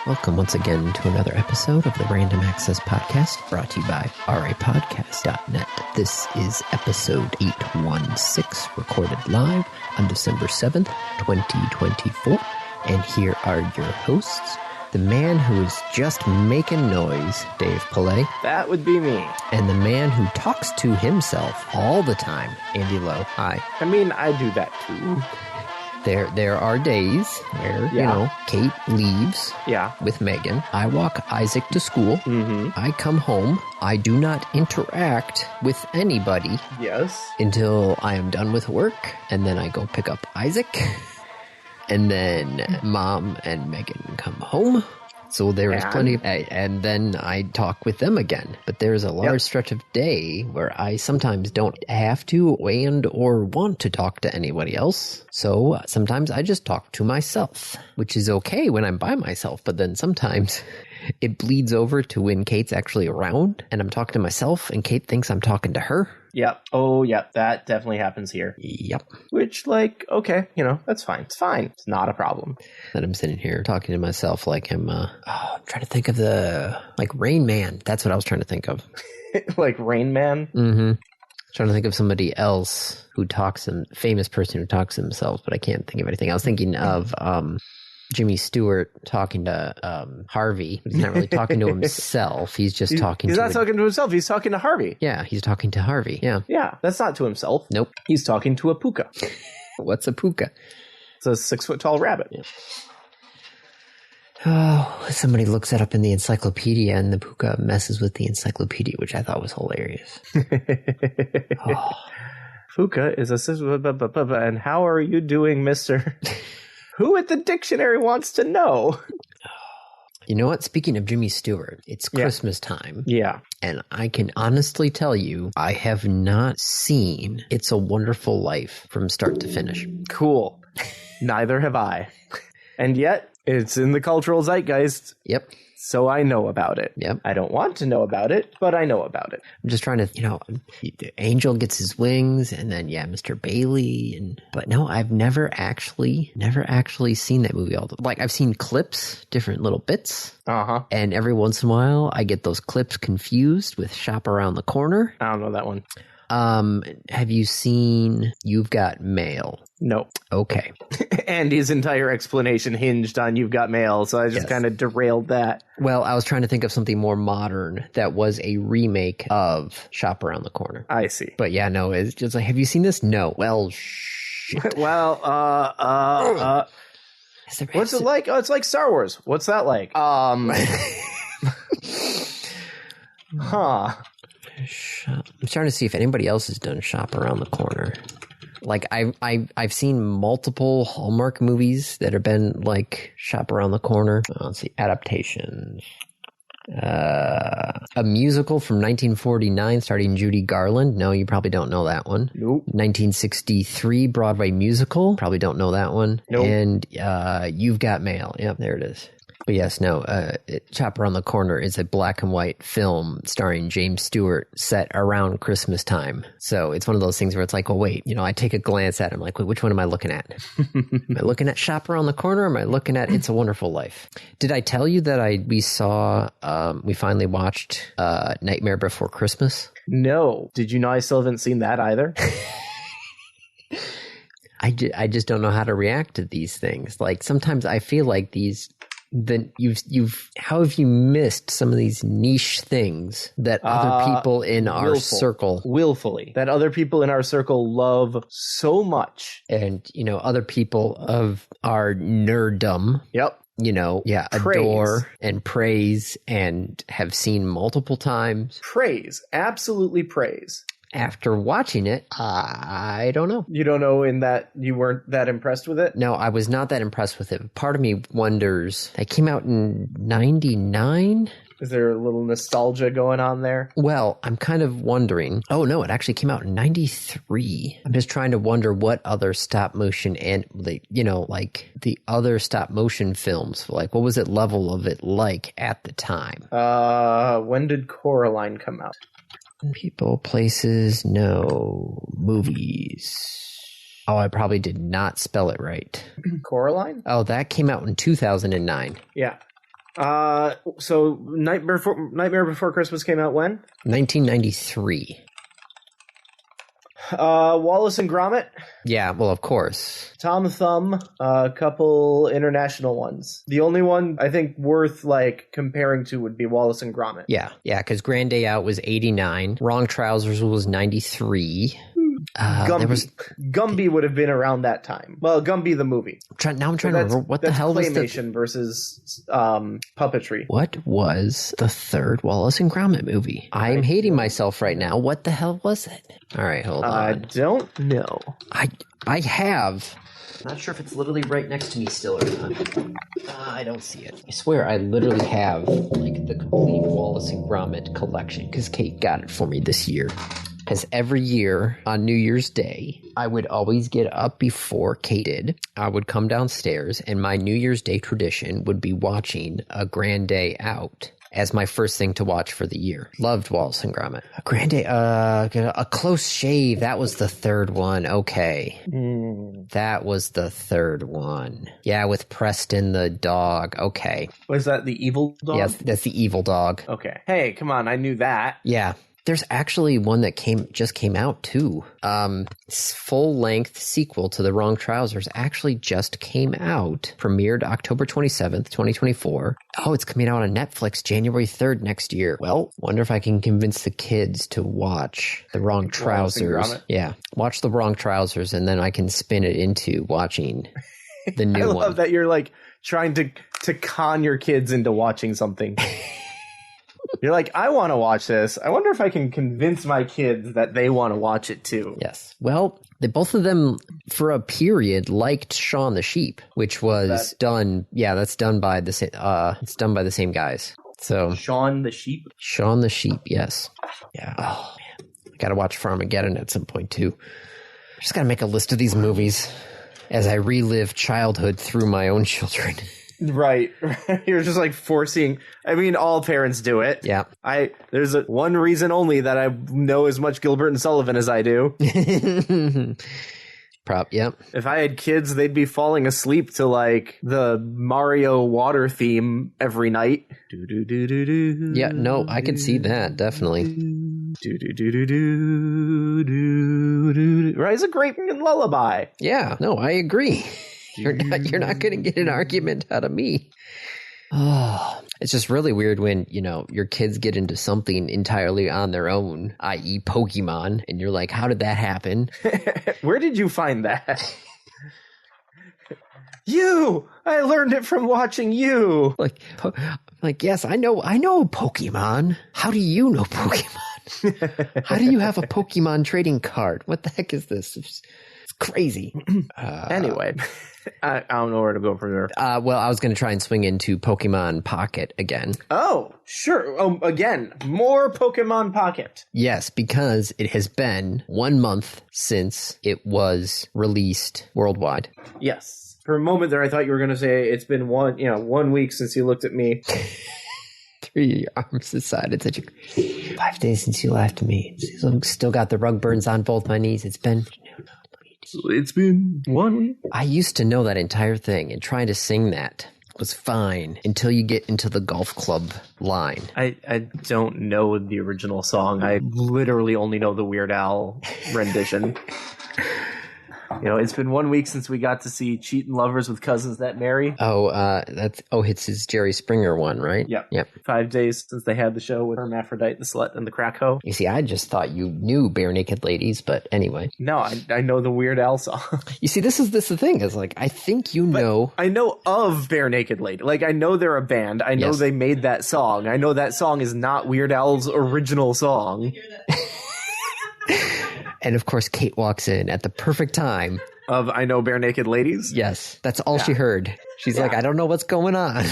Welcome once again to another episode of the Random Access Podcast, brought to you by rapodcast.net. This is episode 816, recorded live on December 7th, 2024. And here are your hosts, the man who is just making noise, Dave Pillay. That would be me. And the man who talks to himself all the time, Andy Lowe. Hi. I mean, I do that too. There are days where, Kate leaves with Megan. I walk Isaac to school. Mm-hmm. I come home. I do not interact with anybody. Yes. Until I am done with work. And then I go pick up Isaac. And then Mom and Megan come home. So there is plenty of, and then I talk with them again. But there's a large stretch of day where I sometimes don't have to and or want to talk to anybody else. So sometimes I just talk to myself, which is okay when I'm by myself. But then sometimes it bleeds over to when Kate's actually around and I'm talking to myself and Kate thinks I'm talking to her. Yep. Oh, yep. That definitely happens here. Yep. Which, okay, that's fine. It's fine. It's not a problem. Then I'm sitting here talking to myself like I'm trying to think of Rain Man. That's what I was trying to think of. Like Rain Man? Mm-hmm. Trying to think of somebody else who famous person who talks to themselves, but I can't think of anything. I was thinking of Jimmy Stewart talking to Harvey. He's not really talking to himself. He's just talking He's to... not talking to himself. He's talking to Harvey. Yeah, he's talking to Harvey. Yeah. Yeah, that's not to himself. Nope. He's talking to a puka. What's a puka? It's a 6-foot-tall rabbit. Yeah. Oh, somebody looks that up in the encyclopedia and the puka messes with the encyclopedia, which I thought was hilarious. Oh. Puka is a... And how are you doing, mister? Who at the dictionary wants to know? You know what? Speaking of Jimmy Stewart, it's Christmas time. Yeah. And I can honestly tell you, I have not seen It's a Wonderful Life from start to finish. Cool. Neither have I. And yet, it's in the cultural zeitgeist. Yep. So I know about it. Yep. I don't want to know about it, but I know about it. I'm just trying to, the angel gets his wings and then, Mr. Bailey. But no, I've never actually seen that movie. I've seen clips, different little bits. Uh-huh. And every once in a while, I get those clips confused with Shop Around the Corner. I don't know that one. Have you seen You've Got Mail? No. Okay. And his entire explanation hinged on You've Got Mail, so I just kind of derailed that. Well, I was trying to think of something more modern that was a remake of Shop Around the Corner. I see. But no, it's just like, have you seen this? No. Well, shit. Well, what's it like? Oh, it's like Star Wars. What's that like? Huh. I'm starting to see if anybody else has done Shop Around the Corner. Like I've seen multiple Hallmark movies that have been like Shop Around the Corner. Let's see, adaptations. A musical from 1949 starring Judy Garland. No, you probably don't know that one. Nope. 1963 Broadway musical. Probably don't know that one. Nope. And You've Got Mail. Yep, there it is. But yes, no, Chop Around the Corner is a black and white film starring James Stewart set around Christmas time. So it's one of those things where it's like, well, wait, I take a glance at it. I'm like, wait, which one am I looking at? Am I looking at Shop Around the Corner or am I looking at It's a Wonderful Life? Did I tell you that we finally watched Nightmare Before Christmas? No. Did you know I still haven't seen that either? I just don't know how to react to these things. Like sometimes I feel like how have you missed some of these niche things that other people in our circle willfully that other people in our circle love so much, and other people of our nerddom adore and praise and have seen multiple times. Absolutely praise. After watching it, I don't know. You don't know in that you weren't that impressed with it? No, I was not that impressed with it. Part of me wonders, it came out in 99? Is there a little nostalgia going on there? Well, I'm kind of wondering. Oh, no, it actually came out in 93. I'm just trying to wonder what other stop motion and, the other stop motion films, like, what was it level of it like at the time? When did Coraline come out? People, places, no. Movies. Oh, I probably did not spell it right. Coraline? Oh, that came out in 2009. Yeah. So Nightmare Before Christmas came out when? 1993. Wallace and Gromit. Yeah, well, of course. Tom Thumb, a couple international ones. The only one I think worth like comparing to would be Wallace and Gromit. Yeah, because Grand Day Out was 89. Wrong Trousers was 93. Gumby would have been around that time. Well, Gumby the movie. I'm trying to remember what the hell was claymation versus puppetry. What was the third Wallace and Gromit movie? I'm hating myself right now. What the hell was it? All right, hold on. I don't know. I have. I'm not sure if it's literally right next to me still or not. I don't see it. I swear I literally have like the complete Wallace and Gromit collection because Kate got it for me this year. Because every year on New Year's Day, I would always get up before Kate did. I would come downstairs, and my New Year's Day tradition would be watching A Grand Day Out as my first thing to watch for the year. Loved Wallace and Gromit. A Grand Day, A Close Shave. That was the third one. Okay. That was the third one. Yeah, with Preston the dog. Okay. Was that the evil dog? Yes, that's the evil dog. Okay. Hey, come on. I knew that. Yeah. There's actually one that just came out too. Full-length sequel to The Wrong Trousers actually just came out. Premiered October 27th, 2024. Oh, it's coming out on Netflix January 3rd next year. Well, wonder if I can convince the kids to watch The Wrong Trousers. Yeah, watch The Wrong Trousers, and then I can spin it into watching the new one. I love that you're like trying to con your kids into watching something. You're like, I want to watch this. I wonder if I can convince my kids that they want to watch it too. Yes. Well, both of them, for a period, liked Shaun the Sheep, which was done. Yeah, that's done by the same. It's done by the same guys. So Shaun the Sheep. Shaun the Sheep. Yes. Yeah. Oh man, I gotta watch Farmageddon at some point too. I just gotta make a list of these movies as I relive childhood through my own children. Right. You're just like forcing. I mean, all parents do it. Yeah. There's one reason only that I know as much Gilbert and Sullivan as I do. Yep. If I had kids, they'd be falling asleep to like the Mario water theme every night. Yeah, no, I could see that, definitely. Right, it's a great lullaby. Yeah, no, I agree. You're not going to get an argument out of me. Oh, it's just really weird when, your kids get into something entirely on their own, i.e. Pokemon, and you're like, how did that happen? Where did you find that? You! I learned it from watching you! Like, yes, I know Pokemon. How do you know Pokemon? How do you have a Pokemon trading card? What the heck is this? It's crazy. Anyway, I don't know where to go from there. Well, I was going to try and swing into Pokemon Pocket again. Oh, sure. Again, more Pokemon Pocket. Yes, because it has been 1 month since it was released worldwide. Yes. For a moment there, I thought you were going to say it's been 1 week since you looked at me. Threw your arms aside. It's such a 5 days since you laughed at me. Still got the rug burns on both my knees. It's been 1 week. I used to know that entire thing, and trying to sing that was fine until you get into the golf club line. I don't know the original song. I literally only know the Weird Al rendition. It's been 1 week since we got to see Cheatin' Lovers with Cousins That Marry. It's his Jerry Springer one, right? Yep. 5 days since they had the show with Hermaphrodite, the Slut, and the Crack Hoe. You see, I just thought you knew Bare Naked Ladies, but anyway. No, I know the Weird Al song. You see, this is the thing. Is like, I think know. I know of Bare Naked Lady. Like, I know they're a band. I know they made that song. I know that song is not Weird Al's original song. And of course, Kate walks in at the perfect time. Of I Know Bare Naked Ladies? Yes, that's all she heard. She's like, I don't know what's going on.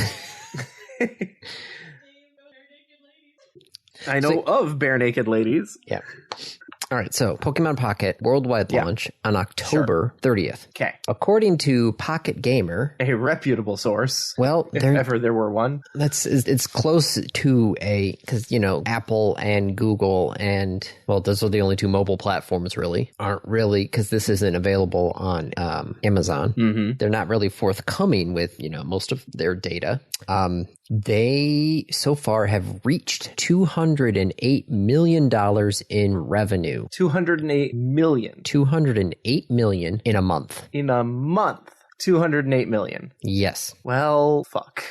I know of Bare Naked Ladies. Yeah. All right, so Pokemon Pocket worldwide launch on October 30th. Okay. According to Pocket Gamer, A reputable source. Well, if ever there were one. It's close to because, Apple and Google and, well, those are the only two mobile platforms really, aren't really, because this isn't available on Amazon. Mm-hmm. They're not really forthcoming with, most of their data. They so far have reached $208 million in revenue. 208 million. 208 million in a month. In a month. 208 million. Yes. Well, fuck.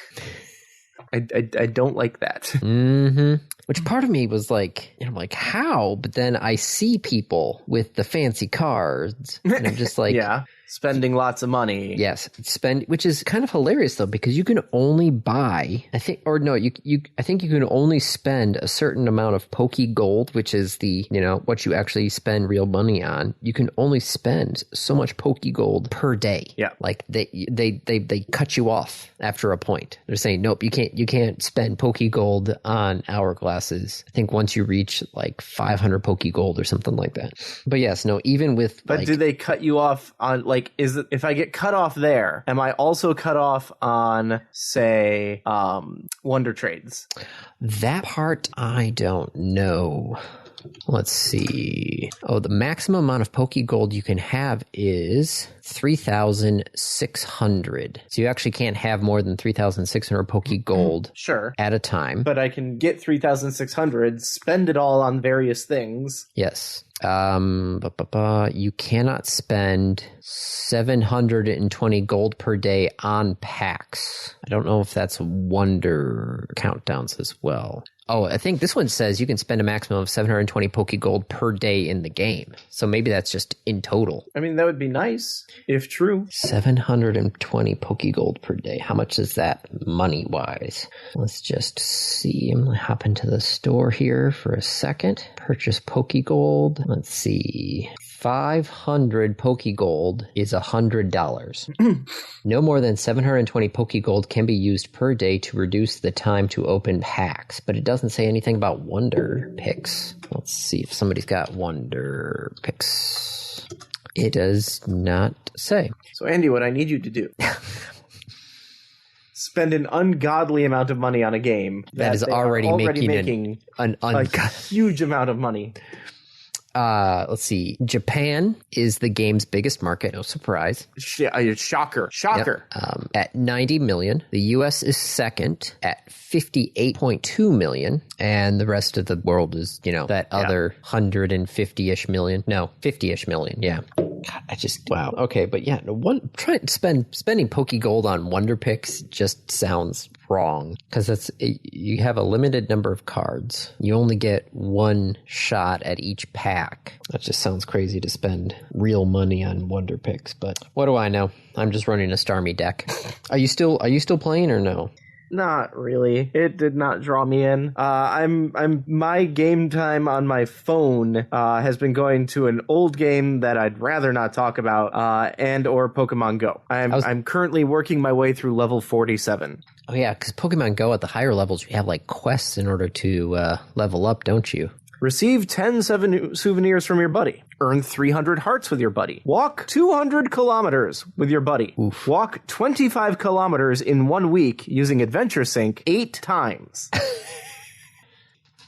I don't like that. Mm-hmm. Which part of me was like, how? But then I see people with the fancy cards, and I'm just like, yeah. Spending lots of money. Yes, which is kind of hilarious though, because you can only buy, I think you can only spend a certain amount of Poke Gold, which is the, what you actually spend real money on. You can only spend so much Poke Gold per day. Yeah. Like they cut you off after a point. They're saying, nope, you can't spend Poke Gold on hourglasses. I think once you reach like 500 Poke Gold or something like that. But yes, no, even with But do they cut you off on if I get cut off there, am I also cut off on, say, Wonder Trades? That part I don't know. Let's see. Oh, the maximum amount of Poke Gold you can have is 3,600. So you actually can't have more than 3,600 Poke Gold at a time. But I can get 3,600, spend it all on various things. Yes. You cannot spend 720 gold per day on packs. I don't know if that's Wonder countdowns as well. Oh, I think this one says you can spend a maximum of 720 Poke Gold per day in the game. So maybe that's just in total. I mean, that would be nice, if true. 720 Poke Gold per day. How much is that money-wise? Let's just see. I'm going to hop into the store here for a second. Purchase Poke Gold. Let's see. 500 Poke Gold is $100. No more than 720 Poke Gold can be used per day to reduce the time to open packs, but it doesn't say anything about Wonder Picks. Let's see if somebody's got Wonder Picks. It does not say. So, Andy, what I need you to do... spend an ungodly amount of money on a game that is already making a huge amount of money. Let's see. Japan is the game's biggest market. No surprise. Shocker. Yep. At 90 million. The US is second at 58.2 million. And the rest of the world is, that other 150-ish million. No, 50-ish million. Yeah. God, wow. Okay, but yeah, spending Poke Gold on Wonder Picks just sounds wrong, because you have a limited number of cards. You only get one shot at each pack. That just sounds crazy to spend real money on Wonder Picks, but what do I know? I'm just running a Starmie deck. Are you still playing or no? Not really. It did not draw me in. My game time on my phone has been going to an old game that I'd rather not talk about, and or Pokemon Go. I'm currently working my way through level 47. Oh yeah, because Pokemon Go at the higher levels, you have like quests in order to level up, don't you? Receive 10 souvenirs from your buddy. Earn 300 hearts with your buddy. Walk 200 kilometers with your buddy. Oof. Walk 25 kilometers in 1 week using Adventure Sync 8 times.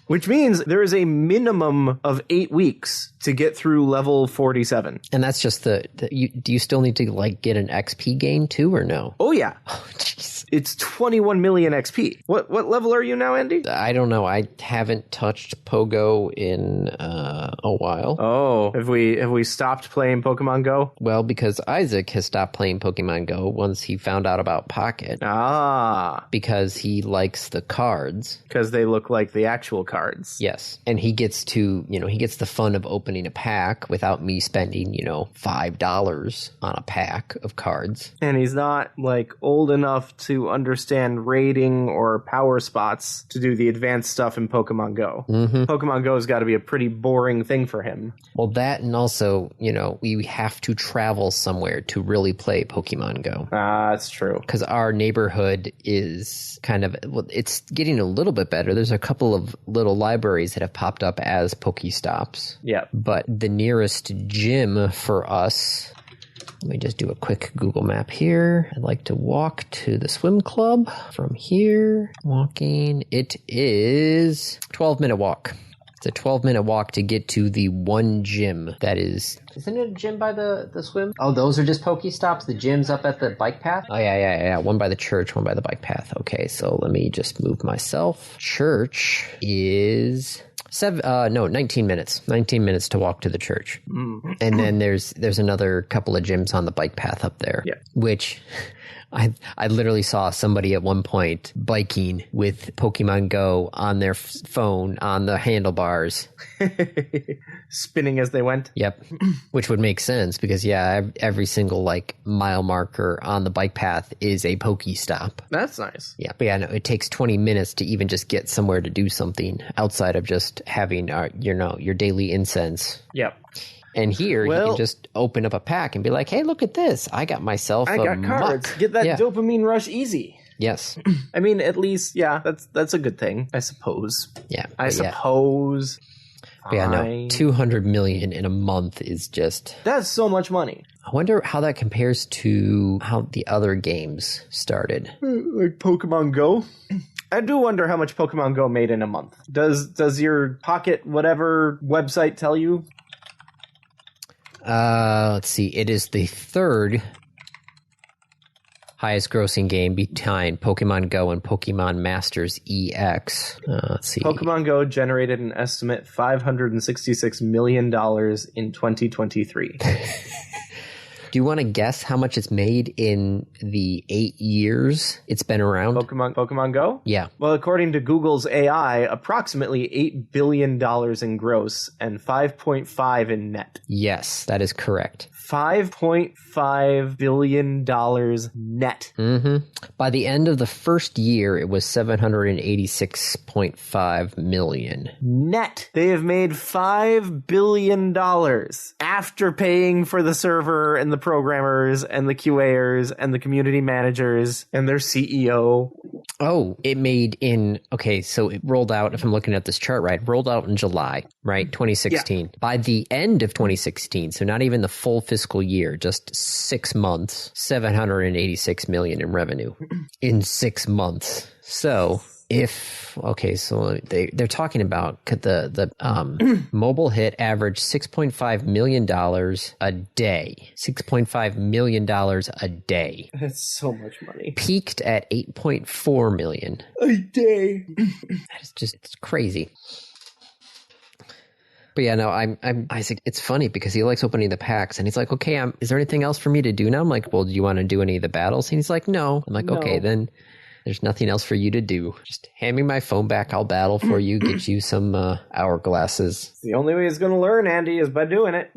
Which means there is a minimum of 8 weeks to get through level 47. And that's just do you still need to like get an XP gain too or no? Oh yeah. Oh jeez. It's 21 million XP. What level are you now, Andy? I don't know. I haven't touched Pogo in a while. Oh, have we stopped playing Pokemon Go? Well, because Isaac has stopped playing Pokemon Go once he found out about Pocket. Ah. Because he likes the cards. Because they look like the actual cards. Yes. And he gets the fun of opening a pack without me spending, $5 on a pack of cards. And he's not like old enough to to understand raiding or power spots to do the advanced stuff in Pokemon Go. Pokemon Go has got to be a pretty boring thing for him. Well, that, and also, we have to travel somewhere to really play Pokemon Go. That's true. Because our neighborhood is kind of, it's getting a little bit better. There's a couple of little libraries that have popped up as Pokestops. Yeah. But the nearest gym for us, let me just do a quick Google map here. I'd like to walk to the swim club from here. Walking, it is 12-minute walk. It's a 12-minute walk to get to the one gym that is... Isn't it a gym by the swim? Oh, those are just Pokestops? The gym's up at the bike path? Oh, yeah. One by the church, one by the bike path. Okay, so let me just move myself. Church is... 19 minutes. 19 minutes to walk to the church. And then there's another couple of gyms on the bike path up there, which... I literally saw somebody at one point biking with Pokemon Go on their phone on the handlebars. Spinning as they went. Yep. Which would make sense because, every single mile marker on the bike path is a Pokestop. That's nice. Yeah. But no, it takes 20 minutes to even just get somewhere to do something outside of just having your daily incense. Yep. And here, you can just open up a pack and be like, hey, look at this. I got myself a cards. Get that dopamine rush easy. Yes. I mean, at least, that's a good thing, I suppose. Yeah. I suppose. Yeah, no, 200 million in a month is just... That's so much money. I wonder how that compares to how the other games started. Like Pokemon Go? I do wonder how much Pokemon Go made in a month. Does your Pocket whatever website tell you? Let's see. It is the third highest grossing game behind Pokemon Go and Pokemon Masters EX. Let's see. Pokemon Go generated an estimate $566 million in 2023. Do you want to guess how much it's made in the 8 years it's been around? Pokemon Go? Yeah. Well, according to Google's AI, approximately $8 billion in gross and 5.5 in net. Yes, that is correct. $5.5 billion net. By the end of the first year, it was $786.5 million. Net. They have made $5 billion after paying for the server and the programmers and the QAers and the community managers and their CEO. Oh, it made so it rolled out, if I'm looking at this chart right, rolled out in July, right? 2016. Yeah. By the end of 2016, so not even the full fiscal year, just 6 months, 786 million in revenue in 6 months. So so they're talking about the mobile hit averaged $6.5 million a day. $6.5 million a day. That's so much money. Peaked at 8.4 million a day. That is it's crazy. But yeah, no, I'm Isaac. It's funny because he likes opening the packs, and he's like, "Okay, is there anything else for me to do now?" I'm like, "Well, do you want to do any of the battles?" And he's like, "No." I'm like, No. "Okay, then there's nothing else for you to do. Just hand me my phone back. I'll battle for you. Get you some hourglasses." The only way he's going to learn, Andy, is by doing it.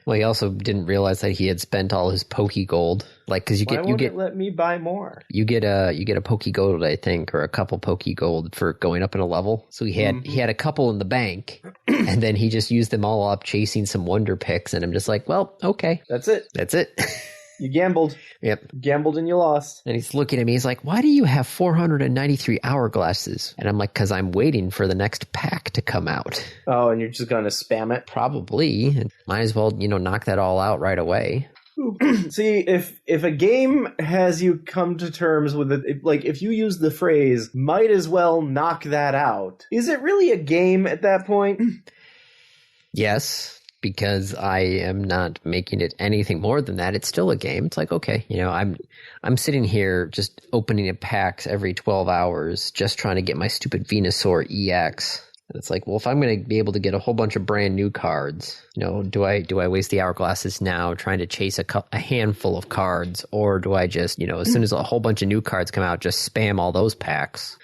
Well, he also didn't realize that he had spent all his Pokegold. Because you Why won't it let me buy more? You get a Pokegold, I think, or a couple Pokegold for going up in a level. So he had a couple in the bank, and then he just used them all up chasing some Wonder Picks. And I'm just like, well, okay, that's it. You gambled. Yep. Gambled and you lost. And he's looking at me. He's like, why do you have 493 hourglasses? And I'm like, because I'm waiting for the next pack to come out. Oh, and you're just going to spam it? Probably. Might as well, knock that all out right away. See, if a game has you come to terms with it, if you use the phrase, might as well knock that out, is it really a game at that point? Yes. Because I am not making it anything more than that. It's still a game. It's like, okay, I'm sitting here just opening packs every 12 hours, just trying to get my stupid Venusaur EX. And it's like, well, if I'm going to be able to get a whole bunch of brand new cards, do I waste the hourglasses now trying to chase a handful of cards, or do I just, as soon as a whole bunch of new cards come out, just spam all those packs?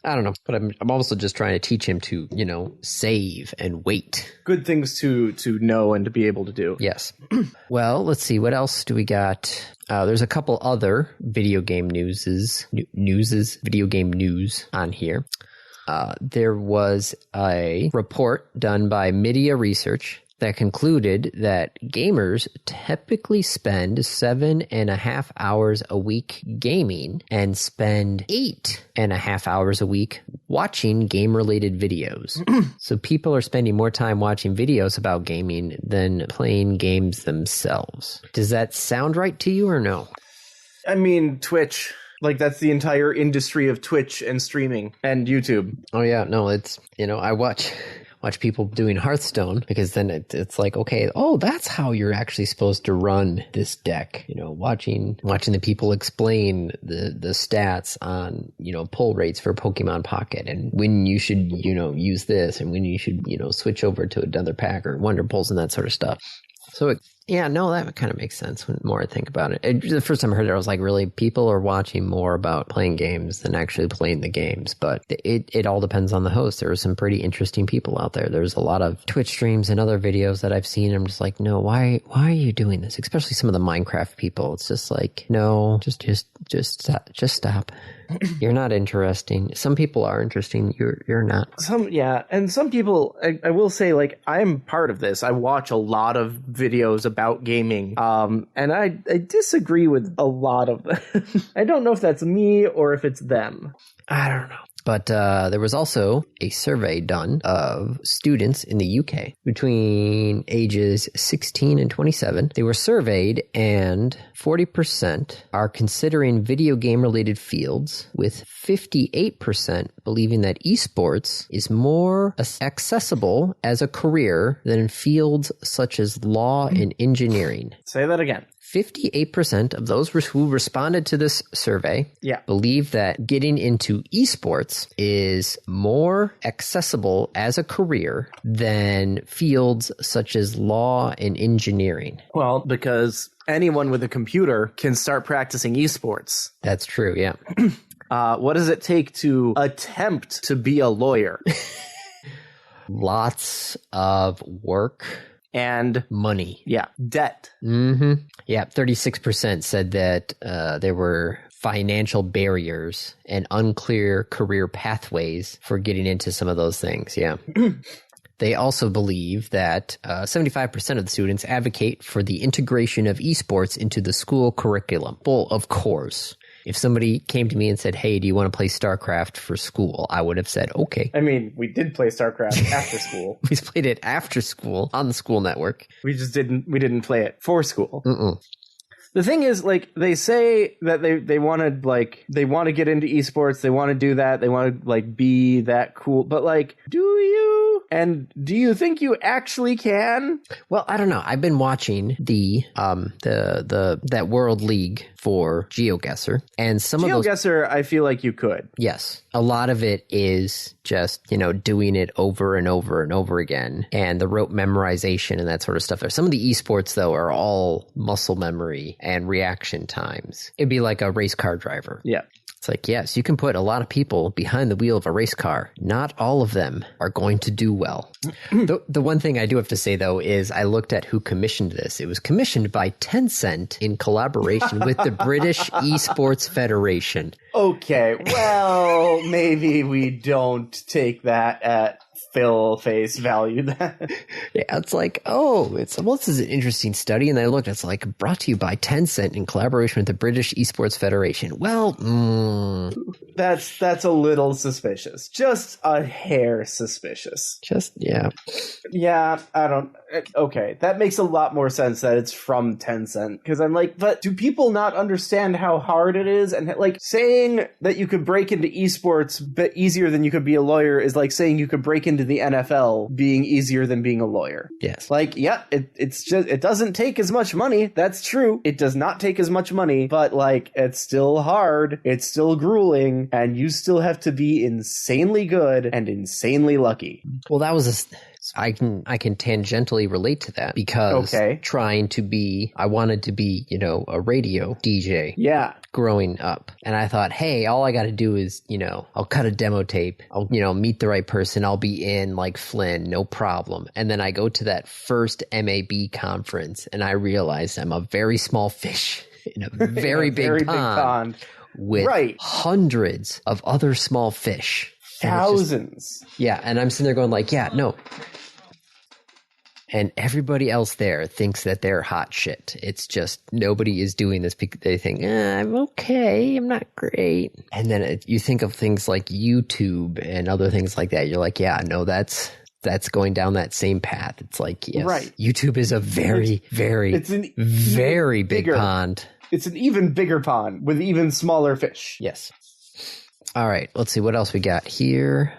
I don't know, but I'm also just trying to teach him to, save and wait. Good things to know and to be able to do. Yes. Well, let's see. What else do we got? There's a couple other video game video game news on here. There was a report done by Media Research that concluded that gamers typically spend 7.5 hours a week gaming and spend 8.5 hours a week watching game-related videos. So people are spending more time watching videos about gaming than playing games themselves. Does that sound right to you or no? I mean, Twitch. Like, that's the entire industry of Twitch and streaming and YouTube. Oh, yeah. No, it's, I watch people doing Hearthstone, because then it's like, okay, that's how you're actually supposed to run this deck. Watching the people explain the stats on, pull rates for Pokemon Pocket, and when you should, use this, and when you should, switch over to another pack or Wonder Pulls and that sort of stuff. So that kind of makes sense when more I think about it. The first time I heard it, I was like, really? People are watching more about playing games than actually playing the games. But it all depends on the host. There are some pretty interesting people out there. There's a lot of Twitch streams and other videos that I've seen. I'm just like, no, why are you doing this? Especially some of the Minecraft people. It's just like, no, just stop. You're not interesting. Some people are interesting. You're not. And some people, I will say, like, I'm part of this. I watch a lot of videos about gaming, and I disagree with a lot of them. I don't know if that's me or if it's them. I don't know. But there was also a survey done of students in the UK between ages 16 and 27. They were surveyed, and 40% are considering video game-related fields, with 58% believing that esports is more accessible as a career than in fields such as law and engineering. Say that again. 58% of those who responded to this survey believe that getting into esports is more accessible as a career than fields such as law and engineering. Well, because anyone with a computer can start practicing esports. That's true, yeah. What does it take to attempt to be a lawyer? Lots of work. And money. Yeah. Debt. Mm-hmm. Yeah. 36% said that there were financial barriers and unclear career pathways for getting into some of those things. Yeah. They also believe that 75% of the students advocate for the integration of esports into the school curriculum. Well, of course. If somebody came to me and said, hey, do you want to play StarCraft for school? I would have said, okay. I mean, we did play StarCraft after school. We played it after school on the school network. We didn't play it for school. Mm-mm. The thing is, like, they say that they want to get into esports. They want to do that. They want to, like, be that cool. But, like, do you? And do you think you actually can? Well, I don't know. I've been watching that World League for GeoGuessr, and GeoGuessr, I feel like you could. Yes. A lot of it is just, doing it over and over and over again, and the rote memorization and that sort of stuff. Some of the esports, though, are all muscle memory and reaction times. It'd be like a race car driver. Yeah. It's like, yes, you can put a lot of people behind the wheel of a race car. Not all of them are going to do well. The one thing I do have to say, though, is I looked at who commissioned this. It was commissioned by Tencent in collaboration with the British Esports Federation. Okay, well, maybe we don't take that at Phil face value. That yeah, it's like, this is an interesting study, and I looked, it's like brought to you by Tencent in collaboration with the British Esports Federation. Well, that's a little suspicious, just a hair suspicious. Yeah. I don't. Okay, that makes a lot more sense that it's from Tencent, because I'm like, but do people not understand how hard it is? And like saying that you could break into esports but easier than you could be a lawyer is like saying you could break into the NFL being easier than being a lawyer. Yes. Like, yeah, it doesn't take as much money. That's true. It does not take as much money, but like, it's still hard. It's still grueling, and you still have to be insanely good and insanely lucky. Well, that was I can tangentially relate to that because I wanted to be, a radio DJ. Yeah. Growing up. And I thought, hey, all I got to do is, I'll cut a demo tape. I'll, meet the right person. I'll be in like Flynn, no problem. And then I go to that first MAB conference and I realized I'm a very small fish in a very, big pond with hundreds of other small fish. Thousands. And I'm sitting there going like, yeah, no. And everybody else there thinks that they're hot shit. It's just nobody is doing this because they think, I'm okay, I'm not great. And then you think of things like YouTube and other things like that. You're like, yeah, no, that's going down that same path. It's like, yes, YouTube is a very big pond. It's an even bigger pond with even smaller fish. Yes. All right, let's see what else we got here.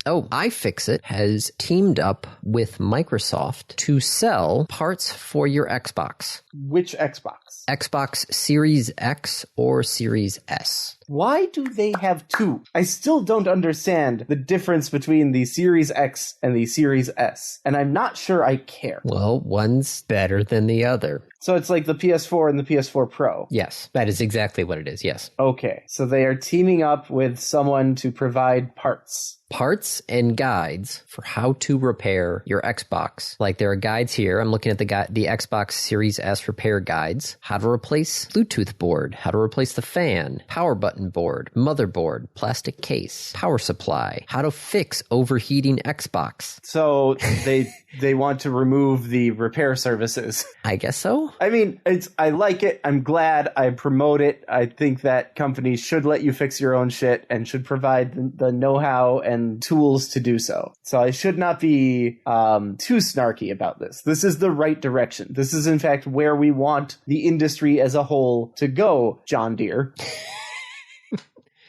iFixit has teamed up with Microsoft to sell parts for your Xbox. Which Xbox? Xbox Series X or Series S. Why do they have two? I still don't understand the difference between the Series X and the Series S, and I'm not sure I care. Well, one's better than the other. So it's like the PS4 and the PS4 Pro. Yes, that is exactly what it is, yes. Okay, so they are teaming up with someone to provide parts. Parts and guides for how to repair your Xbox. Like there are guides here. I'm looking at the Xbox Series S repair guides. How to replace Bluetooth board. How to replace the fan. Power button board. Motherboard. Plastic case. Power supply. How to fix overheating Xbox. So they want to remove the repair services. I guess so. I mean, I like it. I'm glad. I promote it. I think that companies should let you fix your own shit and should provide the know-how and tools to do so. So I should not be too snarky about this. This is the right direction. This is, in fact, where we want the industry as a whole to go, John Deere.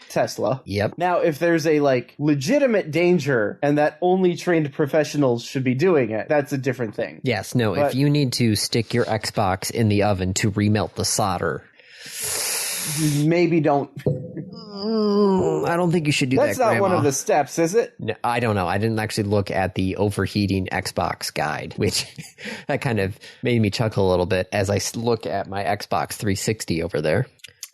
Tesla. Yep. Now, if there's a legitimate danger and that only trained professionals should be doing it, that's a different thing. Yes, no, if you need to stick your Xbox in the oven to remelt the solder, maybe don't. I don't think you should do That's that, not Grandma. one of the steps, is it? No, I don't know. I didn't actually look at the overheating Xbox guide, which that kind of made me chuckle a little bit as I look at my Xbox 360 over there.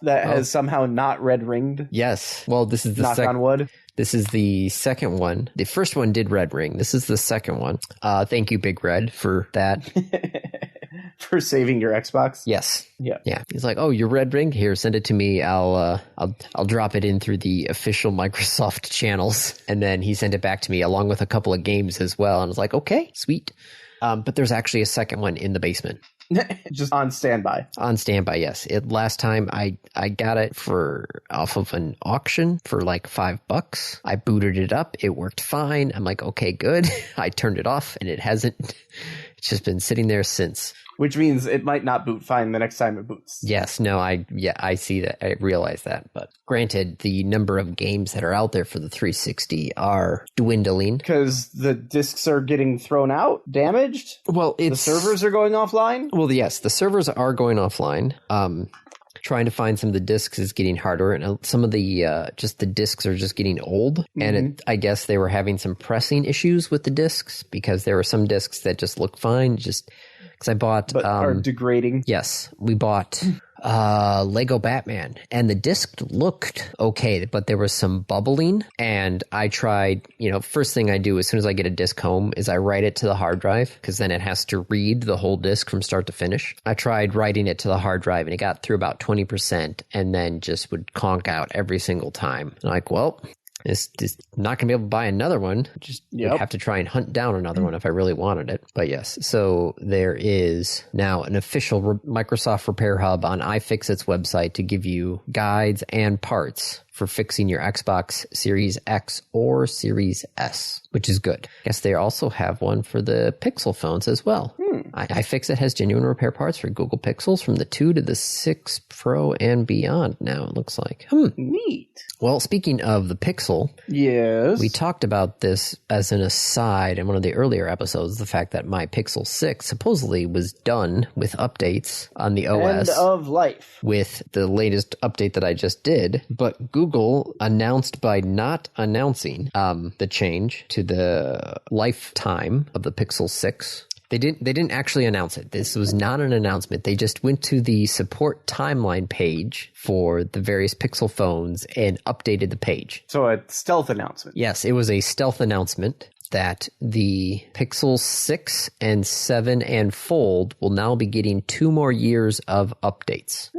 That has somehow not red ringed. Yes. Well, this is the knock on wood. This is the second one. The first one did red ring. This is the second one. Thank you, Big Red, for that. For saving your Xbox? Yes. Yeah. Yeah. He's like, oh, your red ring? Here, send it to me. I'll drop it in through the official Microsoft channels. And then he sent it back to me along with a couple of games as well. And I was like, okay, sweet. But there's actually a second one in the basement. Just on standby. On standby, yes. Last time I got it off of an auction for like $5. I booted it up. It worked fine. I'm like, okay, good. I turned it off and it hasn't. It's just been sitting there since. Which means it might not boot fine the next time it boots. Yes, no, I see that. I realize that. But granted, the number of games that are out there for the 360 are dwindling. Because the discs are getting thrown out, damaged? Well, the servers are going offline? Well, yes, the servers are going offline. Trying to find some of the discs is getting harder, and some of the just the discs are just getting old. Mm-hmm. And I guess they were having some pressing issues with the discs because there were some discs that just look fine. Just because I bought, but are degrading. Yes, we bought Lego Batman, and the disc looked okay, but there was some bubbling. And I tried, first thing I do as soon as I get a disc home is I write it to the hard drive because then it has to read the whole disc from start to finish. I tried writing it to the hard drive and it got through about 20% and then just would conk out every single time. I'm like, well, it's just not going to be able to buy another one. Just would have to try and hunt down another one if I really wanted it. But yes, so there is now an official Microsoft Repair Hub on iFixit's website to give you guides and parts for fixing your Xbox Series X or Series S, which is good. I guess they also have one for the Pixel phones as well. iFixit has genuine repair parts for Google Pixels from the 2 to the 6 Pro and beyond now, it looks like. Neat. Well, speaking of the Pixel, yes, we talked about this as an aside in one of the earlier episodes, the fact that my Pixel 6 supposedly was done with updates on the OS. End of life. With the latest update that I just did, but Google Google announced by not announcing the change to the lifetime of the Pixel 6. They didn't actually announce it. This was not an announcement. They just went to the support timeline page for the various Pixel phones and updated the page. So a stealth announcement. Yes, it was a stealth announcement that the Pixel 6 and 7 and Fold will now be getting 2 more years of updates.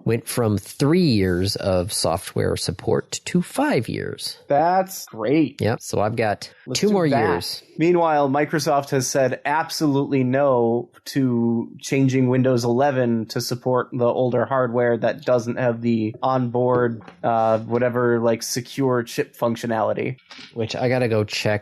Went from 3 years of software support to 5 years. That's great. Yep. So I've got 2 more years. Meanwhile, Microsoft has said absolutely no to changing Windows 11 to support the older hardware that doesn't have the onboard, whatever, like secure chip functionality. Which I gotta go check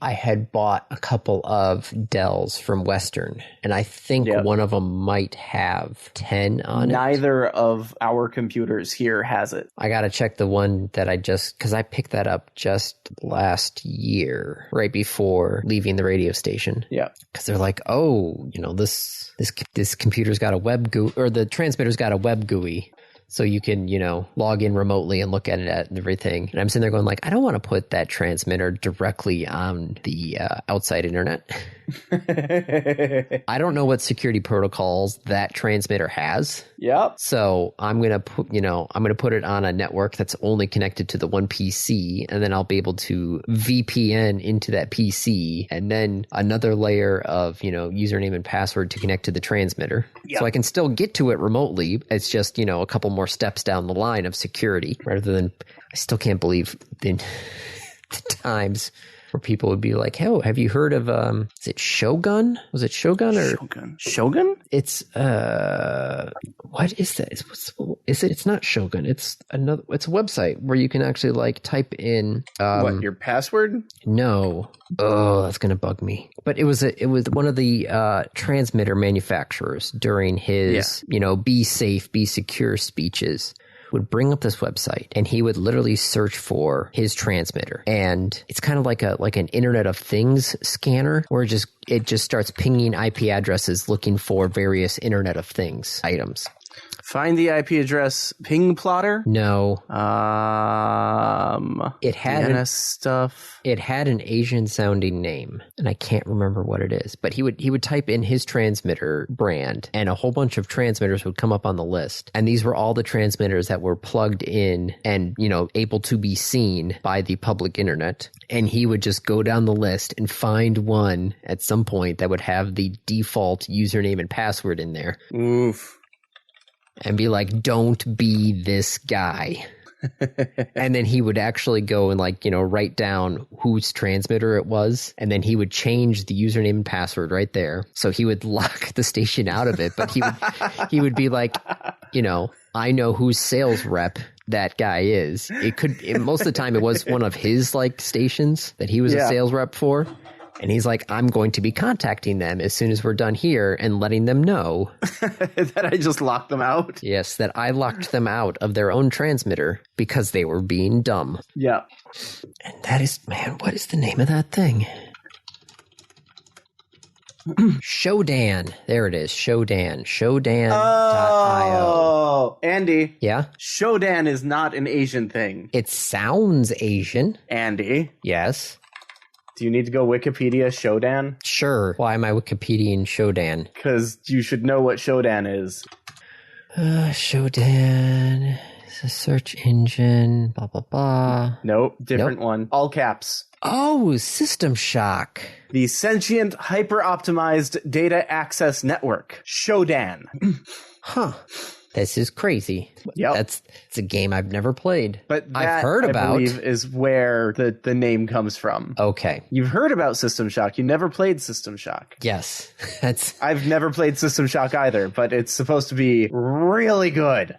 I had bought a couple of Dells from Western, and I think one of them might have 10 on it. Neither of our computers here has it. I gotta check the one that because I picked that up just last year, right before leaving the radio station. Yeah. Because they're like, this computer's got a web GUI, or the transmitter's got a web GUI. So you can, log in remotely and look at it and everything. And I'm sitting there going like, I don't want to put that transmitter directly on the outside internet. I don't know what security protocols that transmitter has. Yep. So I'm going to put it on a network that's only connected to the one PC, and then I'll be able to VPN into that PC, and then another layer of, username and password to connect to the transmitter. Yep. So I can still get to it remotely. It's just, a couple more steps down the line of security, rather than, I still can't believe the times where people would be like, "Oh, have you heard of is it Shogun? Was it Shogun or Shogun? It's what is that? It's not Shogun. It's a website where you can actually like type in what, your password? No. Oh, that's gonna bug me. But it was one of the transmitter manufacturers during his be safe, be secure speeches. Would bring up this website, and he would literally search for his transmitter, and it's kind of like an Internet of Things scanner, where it just starts pinging IP addresses looking for various Internet of Things items. Find the IP address ping plotter? No. It had DNS stuff. It had an Asian sounding name, and I can't remember what it is. But he would type in his transmitter brand, and a whole bunch of transmitters would come up on the list. And these were all the transmitters that were plugged in and, able to be seen by the public internet. And he would just go down the list and find one at some point that would have the default username and password in there. Oof. And be like, don't be this guy. And then he would actually go and write down whose transmitter it was. And then he would change the username and password right there. So he would lock the station out of it. But he would be like, I know whose sales rep that guy is. Most of the time it was one of his stations that he was a sales rep for. And he's like, I'm going to be contacting them as soon as we're done here and letting them know that I just locked them out. Yes, that I locked them out of their own transmitter because they were being dumb. Yeah. And that is, man, what is the name of that thing? Shodan. There it is. Shodan. Shodan.io. Oh, Andy. Yeah? Shodan is not an Asian thing. It sounds Asian. Andy. Yes? Do you need to go Wikipedia Shodan? Sure. Why am I Wikipediaing Shodan? Because you should know what Shodan is. Shodan is a search engine. Blah, blah, blah. Nope. Different one. All caps. Oh, System Shock. The Sentient Hyper-Optimized Data Access Network. Shodan. Huh. This is crazy. Yep. It's a game I've never played. But that, I've heard about, I believe, is where the name comes from. Okay. You've heard about System Shock. You never played System Shock. Yes. I've never played System Shock either, but it's supposed to be really good.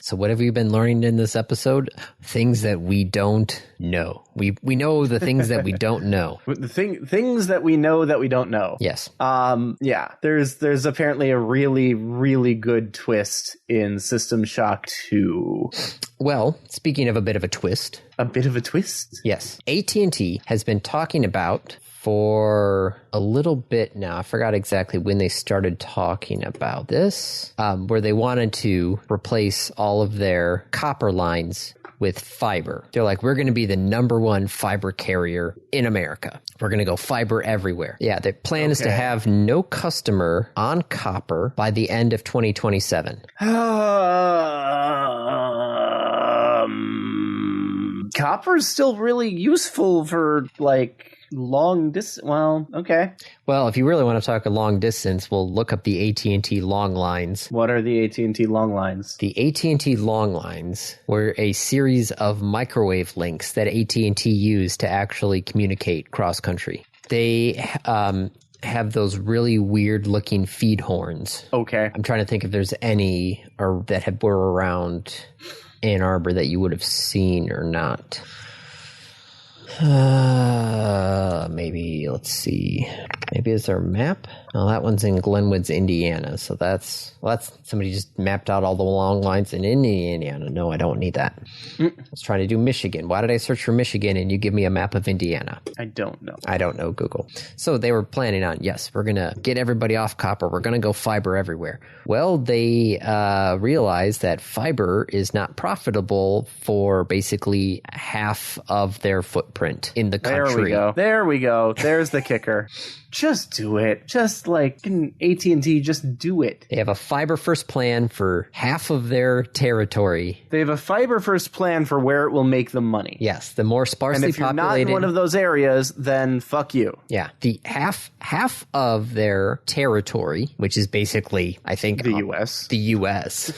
So what have you been learning in this episode? Things that we don't know. We know the things that we don't know. Things that we know that we don't know. Yes. Yeah. There's apparently a really, really good twist in System Shock 2. Well, speaking of a bit of a twist. A bit of a twist? Yes. AT&T has been talking about for a little bit now. I forgot exactly when they started talking about this, where they wanted to replace all of their copper lines with fiber. They're like, we're going to be the number one fiber carrier in America. We're going to go fiber everywhere. Yeah, the plan is to have no customer on copper by the end of 2027. Copper's still really useful for, like, long distance. Well, okay. Well, if you really want to talk a long distance, we'll look up the AT&T long lines. What are the AT&T long lines? The AT&T long lines were a series of microwave links that AT&T used to actually communicate cross-country. They have those really weird-looking feed horns. Okay. I'm trying to think if there's any that were around Ann Arbor that you would have seen or not. Maybe, let's see. Maybe is there a map? Oh, that one's in Glenwoods, Indiana. So that's somebody just mapped out all the long lines in Indiana. No, I don't need that. I was trying to do Michigan. Why did I search for Michigan and you give me a map of Indiana? I don't know. I don't know, Google. So they were planning on, yes, we're going to get everybody off copper. We're going to go fiber everywhere. Well, they realized that fiber is not profitable for basically half of their footprint in the country. There we go. There's the kicker. Just do it. Just like AT&T, just do it. They have a fiber first plan for half of their territory. They have a fiber first plan for where it will make them money. Yes, the more sparsely populated. And if you're not in one of those areas, then fuck you. Yeah, the half of their territory, which is basically, I think, the U.S. The U.S.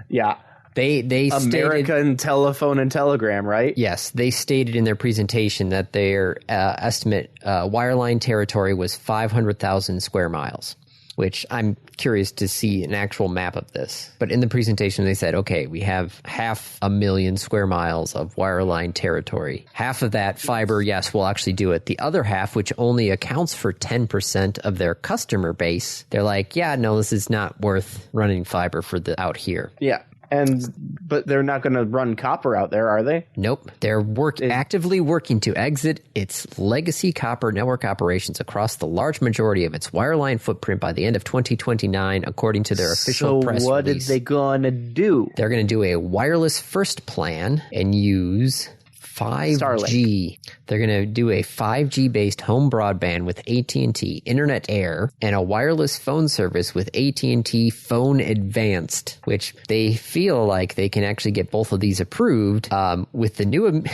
Yeah. They American Telephone and Telegram, right? Yes, they stated in their presentation that their estimate wireline territory was 500,000 square miles, which I'm curious to see an actual map of this. But in the presentation, they said, okay, we have 500,000 square miles of wireline territory. Half of that fiber, yes, we'll actually do it. The other half, which only accounts for 10% of their customer base, they're like, yeah, no, this is not worth running fiber for out here. Yeah. But they're not going to run copper out there, are they? Nope. They're actively working to exit its legacy copper network operations across the large majority of its wireline footprint by the end of 2029, according to their official press release. So what are they going to do? They're going to do a wireless first plan and use 5G. Starlink. They're going to do a 5G-based home broadband with AT&T Internet Air and a wireless phone service with AT&T Phone Advanced, which they feel like they can actually get both of these approved. With the new,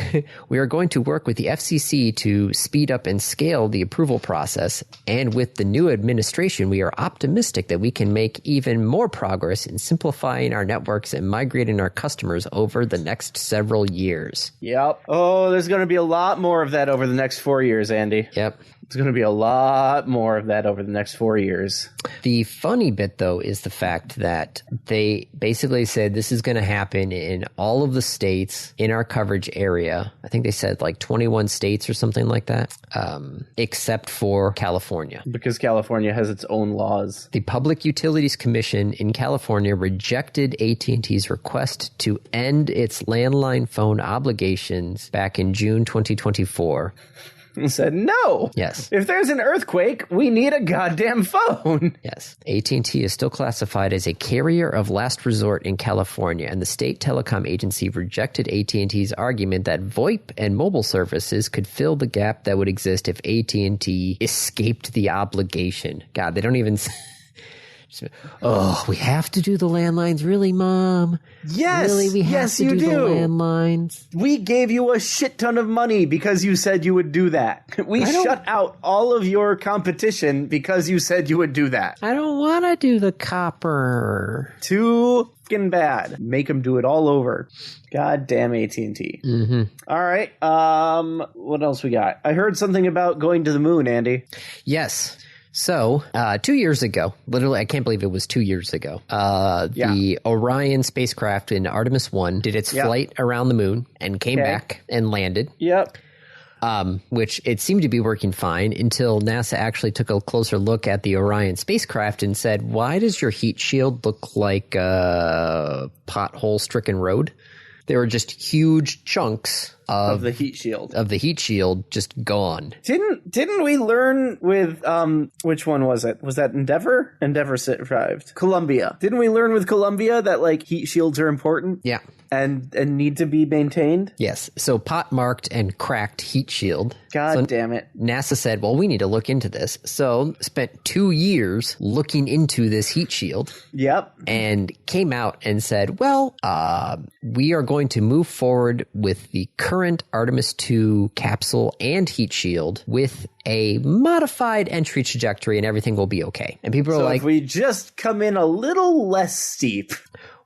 we are going to work with the FCC to speed up and scale the approval process. And with the new administration, we are optimistic that we can make even more progress in simplifying our networks and migrating our customers over the next several years. Yep. Oh, there's going to be a lot more of that over the next 4 years, Andy. Yep. There's going to be a lot more of that over the next 4 years. The funny bit, though, is the fact that they basically said this is going to happen in all of the states in our coverage area. I think they said like 21 states or something like that, except for California. Because California has its own laws. The Public Utilities Commission in California rejected AT&T's request to end its landline phone obligations back in June 2024. And said, no. Yes. If there's an earthquake, we need a goddamn phone. Yes. AT&T is still classified as a carrier of last resort in California, and the state telecom agency rejected AT&T's argument that VoIP and mobile services could fill the gap that would exist if AT&T escaped the obligation. God, they don't even... Oh, we have to do the landlines? Really, Mom? Yes. Really, we have to do the landlines? We gave you a shit ton of money because you said you would do that. We shut out all of your competition because you said you would do that. I don't want to do the copper. Too fucking bad. Make them do it all over. God damn AT&T. Mm-hmm. All right. What else we got? I heard something about going to the moon, Andy. Yes. So, 2 years ago, literally, I can't believe it was 2 years ago, the Orion spacecraft in Artemis 1 did its flight around the moon and came back and landed. Yep. Which it seemed to be working fine until NASA actually took a closer look at the Orion spacecraft and said, why does your heat shield look like a pothole-stricken road? There were just huge chunks of the heat shield just gone. Didn't we learn with which one was it? Was that Endeavor? Endeavor survived. Columbia. Didn't we learn with Columbia that like heat shields are important? Yeah. And need to be maintained? Yes. So pot-marked and cracked heat shield. God damn it. NASA said, well, we need to look into this. So spent 2 years looking into this heat shield. Yep. And came out and said, well, we are going to move forward with the current Artemis 2 capsule and heat shield with a modified entry trajectory and everything will be okay. And people are like, if we just come in a little less steep.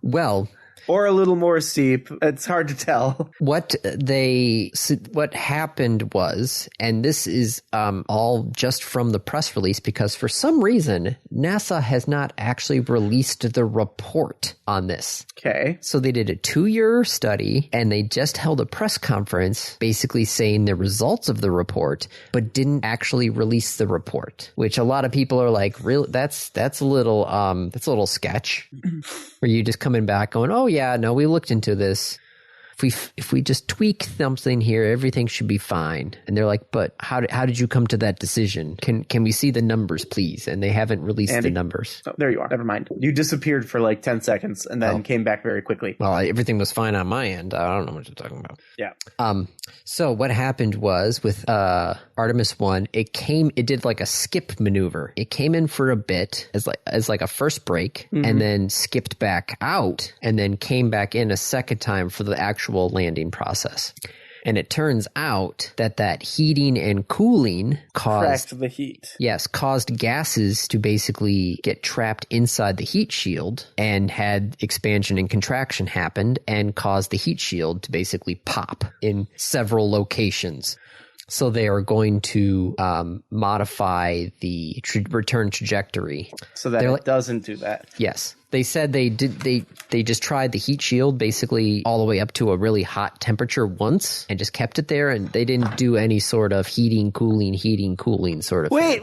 Well, or a little more steep. It's hard to tell. What happened was, and this is all just from the press release, because for some reason, NASA has not actually released the report on this. Okay. So they did a 2-year study, and they just held a press conference basically saying the results of the report, but didn't actually release the report, which a lot of people are like, really? That's a little sketch. Were you just coming back going, oh yeah, no, we looked into this. If we just tweak something here, everything should be fine. And they're like, but how did you come to that decision? Can we see the numbers, please? And they haven't released the numbers. Oh, there you are. Never mind. You disappeared for like 10 seconds and then came back very quickly. Well, everything was fine on my end. I don't know what you're talking about. Yeah. So what happened was with Artemis 1, it did like a skip maneuver. It came in for a bit as like a first break, and then skipped back out and then came back in a second time for the actual landing process. And it turns out that heating and cooling cracked the heat. Yes, caused gases to basically get trapped inside the heat shield, and had expansion and contraction happened and caused the heat shield to basically pop in several locations. So they are going to modify the return trajectory so that it doesn't do that. Yes. They said they just tried the heat shield basically all the way up to a really hot temperature once and just kept it there, and they didn't do any sort of heating, cooling sort of thing. Wait.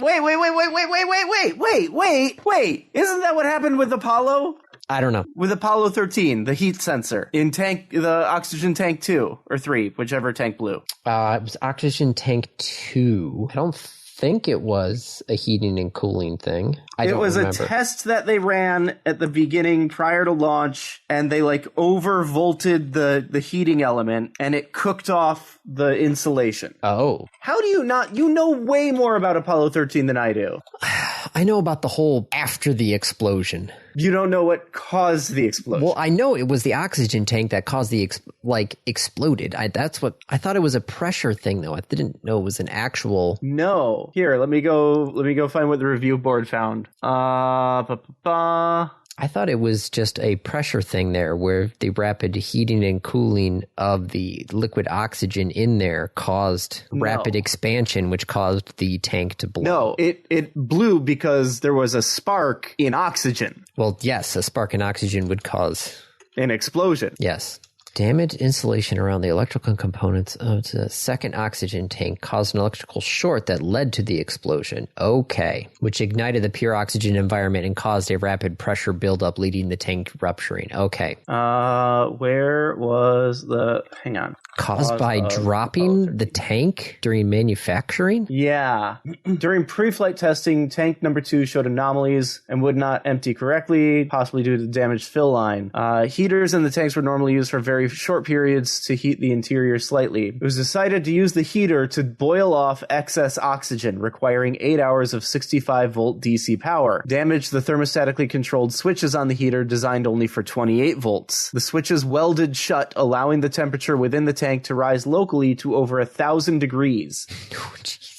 Isn't that what happened with Apollo? I don't know. With Apollo 13, the heat sensor in the oxygen tank 2 or 3, whichever tank blew. It was oxygen tank 2. I don't think it was a heating and cooling thing. It was a test that they ran at the beginning prior to launch, and they like overvolted the heating element, and it cooked off the insulation. Oh. How do you not? You know way more about Apollo 13 than I do. I know about the whole after the explosion. You don't know what caused the explosion. Well, I know it was the oxygen tank that caused the exploded. I thought it was a pressure thing though. I didn't know it was an actual. No. Here, let me go find what the review board found. I thought it was just a pressure thing there where the rapid heating and cooling of the liquid oxygen in there caused rapid expansion, which caused the tank to blow. No, it blew because there was a spark in oxygen. Well, yes, a spark in oxygen would cause an explosion. Yes. Damaged insulation around the electrical components of the second oxygen tank caused an electrical short that led to the explosion. Okay. Which ignited the pure oxygen environment and caused a rapid pressure buildup, leading the tank rupturing. Okay. Where was the... Hang on. Caused by dropping the tank during manufacturing? Yeah. During pre-flight testing, tank number 2 showed anomalies and would not empty correctly, possibly due to the damaged fill line. Heaters in the tanks were normally used for very short periods to heat the interior slightly. It was decided to use the heater to boil off excess oxygen, requiring 8 hours of 65-volt DC power. Damaged the thermostatically controlled switches on the heater, designed only for 28 volts. The switches welded shut, allowing the temperature within the tank to rise locally to over 1,000 degrees. Oh, jeez.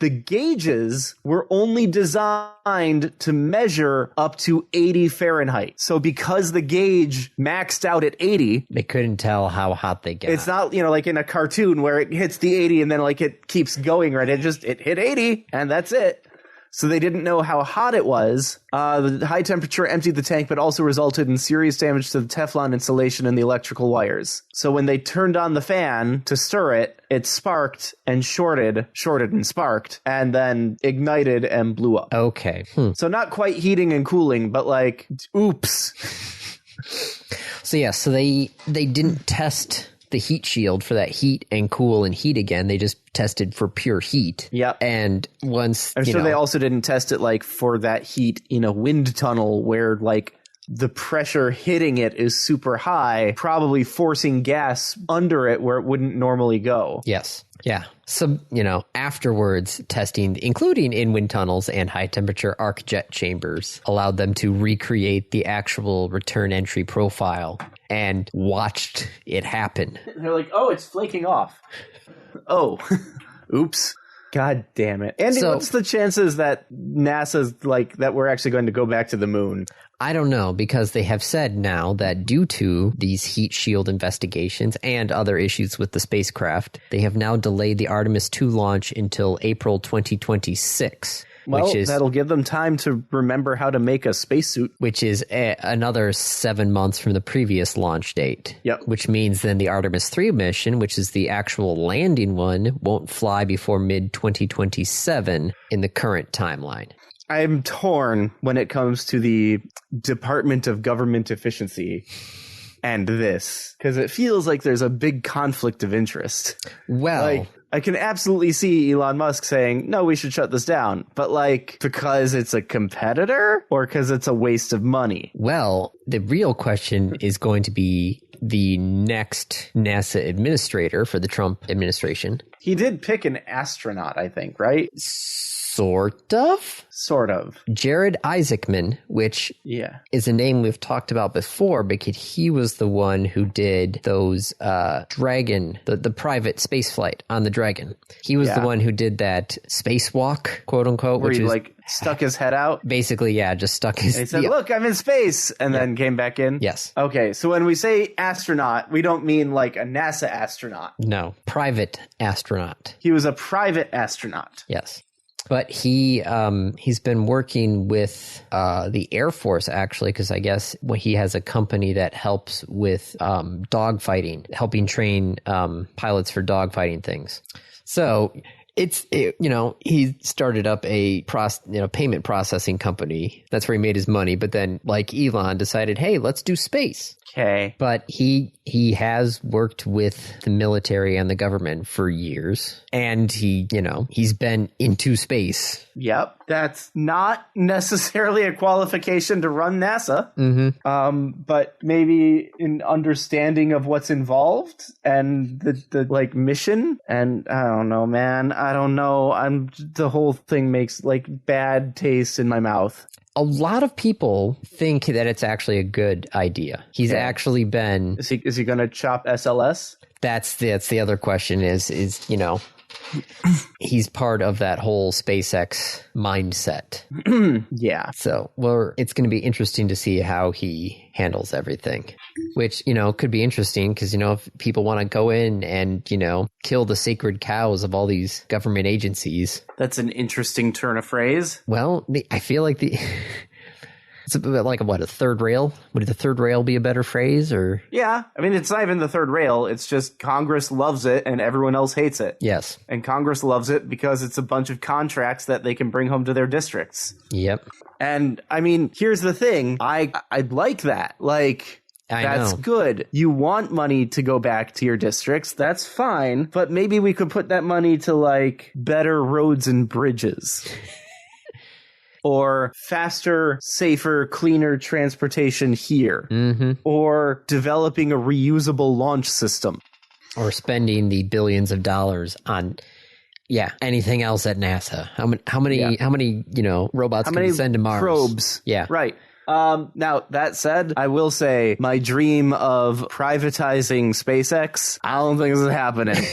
The gauges were only designed to measure up to 80 Fahrenheit. So because the gauge maxed out at 80... They couldn't tell how hot they got. It's not, like in a cartoon where it hits the 80 and then it keeps going, right? It hit 80 and that's it. So they didn't know how hot it was. The high temperature emptied the tank, but also resulted in serious damage to the Teflon insulation and the electrical wires. So when they turned on the fan to stir it, it sparked and shorted and sparked, and then ignited and blew up. Okay. So not quite heating and cooling, but oops. So they didn't test the heat shield for that heat and cool and heat again. They just tested for pure heat. Yep. And once I'm sure they also didn't test it like for that heat in a wind tunnel where like the pressure hitting it is super high, probably forcing gas under it where it wouldn't normally go. Yes. Yeah. So, afterwards, testing, including in wind tunnels and high temperature arc jet chambers, allowed them to recreate the actual return entry profile and watched it happen. They're like, oh, it's flaking off. Oh, oops. God damn it. Andy, what's the chances that NASA's like that we're actually going to go back to the moon? I don't know, because they have said now that due to these heat shield investigations and other issues with the spacecraft, they have now delayed the Artemis 2 launch until April 2026. Well, that'll give them time to remember how to make a spacesuit. Which is another 7 months from the previous launch date. Yep. Which means then the Artemis 3 mission, which is the actual landing one, won't fly before mid-2027 in the current timeline. I'm torn when it comes to the Department of Government Efficiency and this, because it feels like there's a big conflict of interest. Well, I can absolutely see Elon Musk saying, no, we should shut this down. But because it's a competitor or because it's a waste of money? Well, the real question is going to be the next NASA administrator for the Trump administration. He did pick an astronaut, I think, right? Sort of. Jared Isaacman, which is a name we've talked about before because he was the one who did those Dragon, the private space flight on the Dragon. He was the one who did that spacewalk, quote unquote, where he stuck his head out. Basically, just stuck his. And he said, "Look, I'm in space," and then came back in. Yes. Okay, so when we say astronaut, we don't mean like a NASA astronaut. No, private astronaut. He was a private astronaut. Yes. But he's been working with the Air Force, actually, because I guess he has a company that helps with dogfighting, helping train pilots for dogfighting things. So he started up a payment processing company. That's where he made his money. But then, like Elon, decided, hey, let's do space. Okay. But he has worked with the military and the government for years, and he's been into space. Yep. That's not necessarily a qualification to run NASA. Mm-hmm. But maybe an understanding of what's involved and the mission. And I don't know, man. I don't know. The whole thing makes bad taste in my mouth. A lot of people think that it's actually a good idea. He's actually been. Is he going to chop SLS? That's the other question. Is he's part of that whole SpaceX mindset. Yeah. So, it's going to be interesting to see how he handles everything, which, could be interesting because, if people want to go in and, kill the sacred cows of all these government agencies. That's an interesting turn of phrase. Well, I feel like it's a bit like a third rail? Would the third rail be a better phrase, or? Yeah. I mean, it's not even the third rail. It's just Congress loves it and everyone else hates it. Yes. And Congress loves it because it's a bunch of contracts that they can bring home to their districts. Yep. And I mean, here's the thing. I'd like that. That's good. You want money to go back to your districts. That's fine. But maybe we could put that money to better roads and bridges. Or faster, safer, cleaner transportation here. Mm-hmm. Or developing a reusable launch system. Or spending the billions of dollars on, anything else at NASA. How many robots can we send to Mars? Probes. Yeah. Right. Now, that said, I will say my dream of privatizing SpaceX, I don't think this is happening.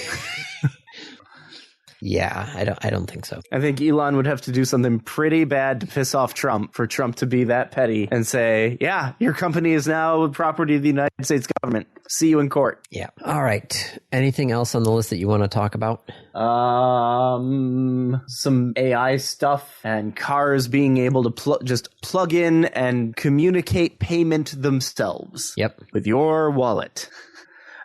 Yeah, I don't think so. I think Elon would have to do something pretty bad to piss off Trump for Trump to be that petty and say, yeah, your company is now property of the United States government. See you in court. Yeah. All right. Anything else on the list that you want to talk about? Some AI stuff and cars being able to just plug in and communicate payment themselves. Yep. With your wallet.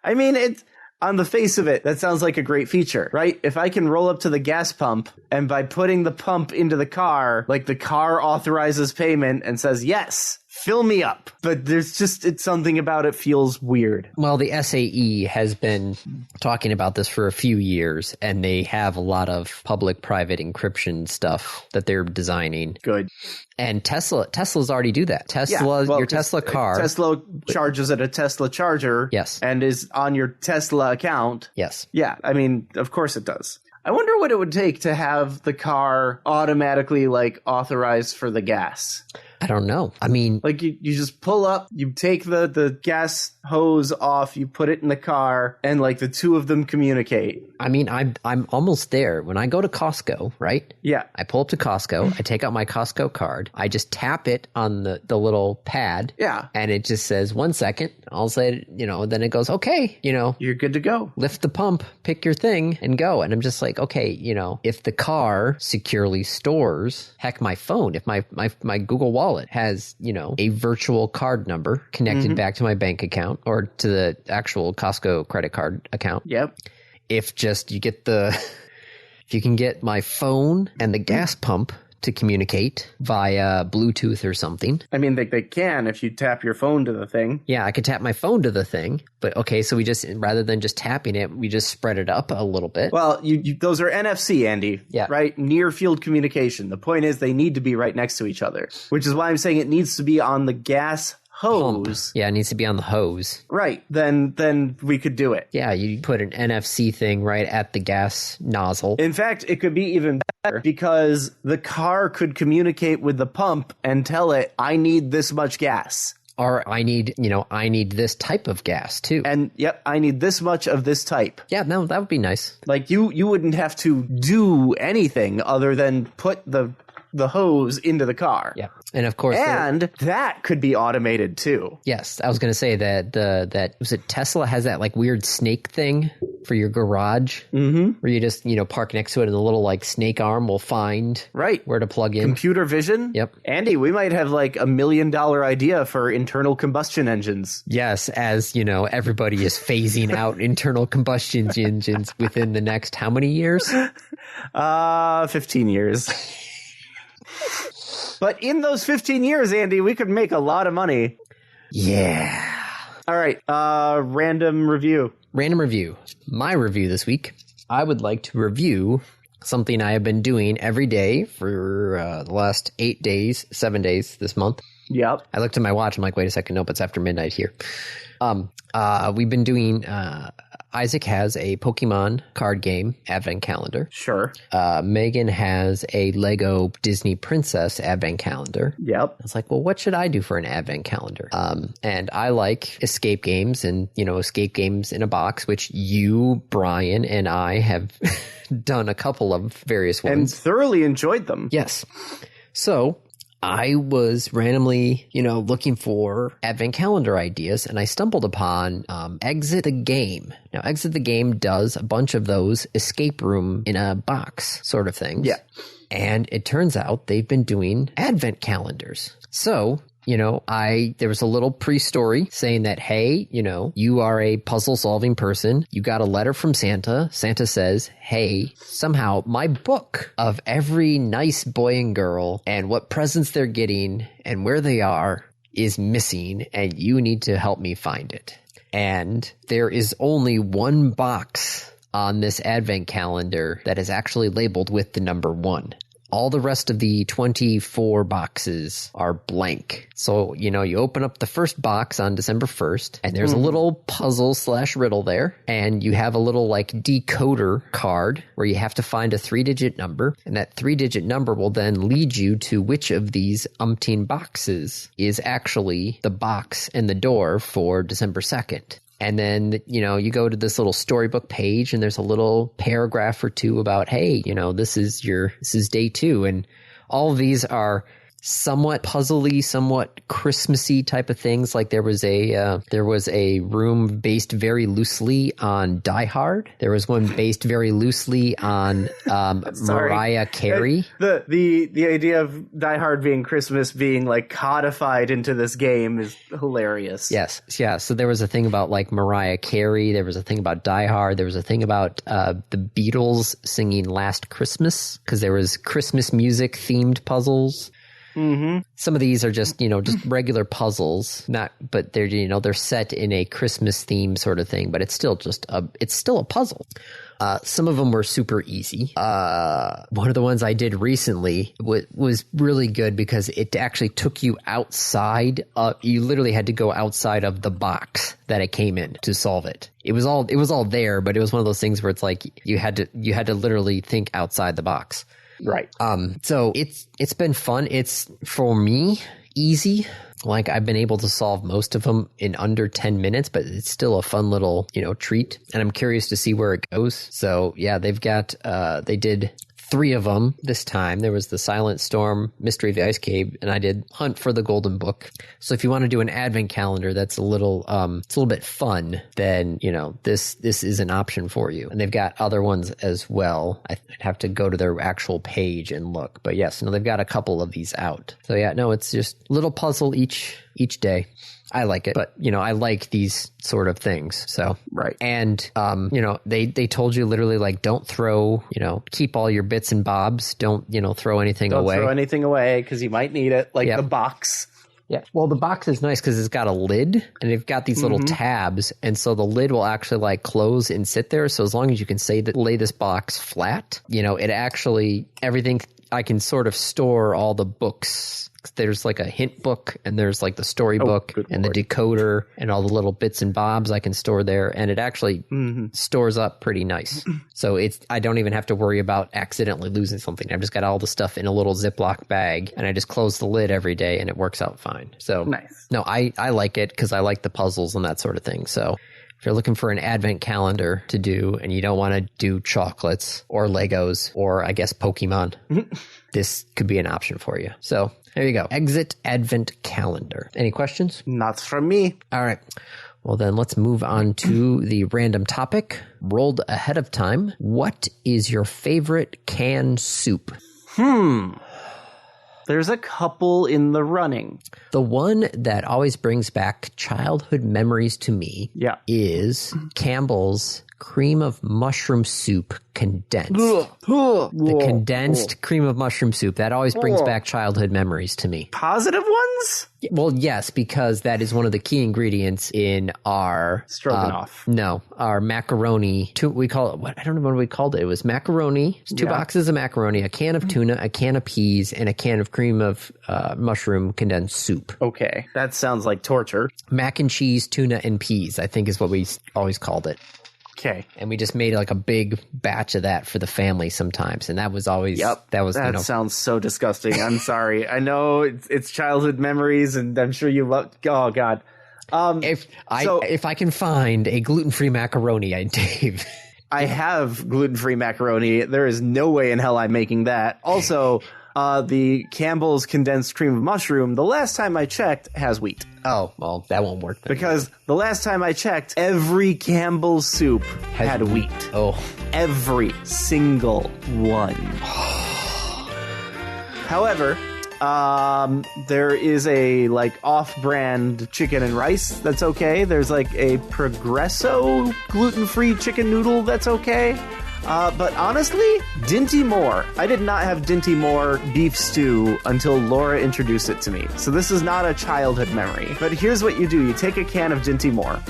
I mean, on the face of it, that sounds like a great feature, right? If I can roll up to the gas pump and by putting the pump into the car, the car authorizes payment and says, yes, fill me up. But there's just, it's something about it feels weird. Well, the SAE has been talking about this for a few years, and they have a lot of public-private encryption stuff that they're designing. Good. And Tesla's already do that. Your Tesla car. Tesla charges at a Tesla charger. Yes. And is on your Tesla account. Yes. Yeah, I mean, of course it does. I wonder what it would take to have the car automatically, like, authorized for the gas. I don't know. I mean, like you just pull up, you take the gas hose off, you put it in the car, and like the two of them communicate. I mean, I'm almost there. When I go to Costco, right? Yeah. I pull up to Costco, I take out my Costco card, I just tap it on the little pad. Yeah. And it just says 1 second. I'll say, then it goes, okay, you're good to go. Lift the pump, pick your thing, and go. And I'm just like, okay, if the car securely stores, heck, my phone, if my Google Wallet has, a virtual card number connected back to my bank account or to the actual Costco credit card account. Yep. If you can get my phone and the gas pump to communicate via Bluetooth or something. I mean, they can if you tap your phone to the thing. Yeah, I could tap my phone to the thing. But okay, so we just, rather than just tapping it, we just spread it up a little bit. Well, those are NFC, Andy. Yeah. Right? Near field communication. The point is they need to be right next to each other, which is why I'm saying it needs to be on the gas hose. Yeah, it needs to be on the hose. Right. Then we could do it. Yeah, you put an NFC thing right at the gas nozzle. In fact, it could be even better because the car could communicate with the pump and tell it, I need this much gas. Or I need this type of gas too. And yep, I need this much of this type. Yeah, no, that would be nice. Like you wouldn't have to do anything other than put the hose into the car. Yeah. And of course, that could be automated too. Yes, I was going to say that was it Tesla has that like weird snake thing for your garage, where you just park next to it, and the little like snake arm will find where to plug in. Computer vision. Yep. Andy, we might have like $1 million idea for internal combustion engines. Yes, as everybody is phasing out internal combustion engines within the next how many years? 15 years. But in those 15 years, Andy, we could make a lot of money. Yeah. All right. Random review. Random review. My review this week. I would like to review something I have been doing every day for the last 7 days this month. Yep. I looked at my watch. I'm like, wait a second. Nope, it's after midnight here. We've been doing... Isaac has a Pokemon card game advent calendar. Sure. Megan has a Lego Disney Princess advent calendar. Yep. I was like, well, what should I do for an advent calendar? And I like escape games and, escape games in a box, which you, Brian, and I have done a couple of various ones. And thoroughly enjoyed them. Yes. So... I was randomly, looking for advent calendar ideas, and I stumbled upon Exit the Game. Now, Exit the Game does a bunch of those escape room in a box sort of things. Yeah. And it turns out they've been doing advent calendars. So... there was a little pre-story saying that, hey, you are a puzzle-solving person. You got a letter from Santa. Santa says, hey, somehow my book of every nice boy and girl and what presents they're getting and where they are is missing, and you need to help me find it. And there is only one box on this advent calendar that is actually labeled with the number 1. All the rest of the 24 boxes are blank. So, you open up the first box on December 1st, and there's a little puzzle/riddle there, and you have a little like decoder card where you have to find a 3-digit number, and that 3-digit number will then lead you to which of these umpteen boxes is actually the box and the door for December 2nd. And then, you go to this little storybook page and there's a little paragraph or two about, hey, this is day 2. And all of these are somewhat puzzly, somewhat Christmassy type of things. Like there was a room based very loosely on Die Hard. There was one based very loosely on Mariah Carey. The idea of Die Hard being Christmas being like codified into this game is hilarious. Yes, yeah. So there was a thing about like Mariah Carey. There was a thing about Die Hard. There was a thing about the Beatles singing Last Christmas because there was Christmas music themed puzzles. Some of these are just, just regular puzzles, but they're set in a Christmas theme sort of thing, but it's still a puzzle. Some of them were super easy. One of the ones I did recently was really good because it actually took you outside. You literally had to go outside of the box that it came in to solve it. It was all there, but it was one of those things where it's like you had to literally think outside the box. Right. So it's been fun. It's, for me, easy. Like, I've been able to solve most of them in under 10 minutes, but it's still a fun little, treat. And I'm curious to see where it goes. So yeah, they've got, they did 3 of them this time. There was the Silent Storm, Mystery of the Ice Cave, and I did Hunt for the Golden Book. So if you want to do an advent calendar that's a little bit fun, then, this is an option for you. And they've got other ones as well. I'd have to go to their actual page and look. But yes, they've got a couple of these out. So yeah, no, it's just a little puzzle each day. I like it, but I like these sort of things. So, right. And, they told you literally, like, don't throw, keep all your bits and bobs. Don't, throw anything away. Don't throw anything away because you might need it. Like the box. Yeah. Well, the box is nice because it's got a lid and they've got these little tabs. And so the lid will actually like close and sit there. So as long as you can lay this box flat, it actually, everything, I can sort of store all the books. There's like a hint book and there's like the storybook and the decoder and all the little bits and bobs I can store there. And it actually stores up pretty nice. So I don't even have to worry about accidentally losing something. I've just got all the stuff in a little Ziploc bag and I just close the lid every day and it works out fine. So nice. No, I like it because I like the puzzles and that sort of thing. So if you're looking for an advent calendar to do and you don't want to do chocolates or Legos or I guess Pokemon, this could be an option for you. So there you go. Exit Advent Calendar. Any questions? Not from me. All right. Well, then let's move on to the random topic rolled ahead of time. What is your favorite canned soup? There's a couple in the running. The one that always brings back childhood memories to me is Campbell's cream of mushroom soup condensed. The condensed cream of mushroom soup. That always brings back childhood memories to me. Positive ones? Well, yes, because that is one of the key ingredients in our stroganoff. Our macaroni. We call it what? I don't know what we called it. It was macaroni. It's 2 boxes of macaroni, a can of tuna, a can of peas, and a can of cream of mushroom condensed soup. Okay, that sounds like torture. Mac and cheese, tuna, and peas, I think is what we always called it. Okay. And we just made like a big batch of that for the family sometimes. And that was always, that sounds so disgusting. I'm sorry. I know it's childhood memories and I'm sure you love, oh God. If I can find a gluten-free macaroni, Dave. I have gluten-free macaroni. There is no way in hell I'm making that. Also, the Campbell's condensed cream of mushroom, the last time I checked, has wheat. Oh, well, that won't work then. Because the last time I checked, every Campbell's soup had wheat. Oh. Every single one. However, there is a like off-brand chicken and rice that's okay. There's like a Progresso gluten-free chicken noodle that's okay. But honestly, Dinty Moore. I did not have Dinty Moore beef stew until Laura introduced it to me. So this is not a childhood memory. But here's what you do. You take a can of Dinty Moore.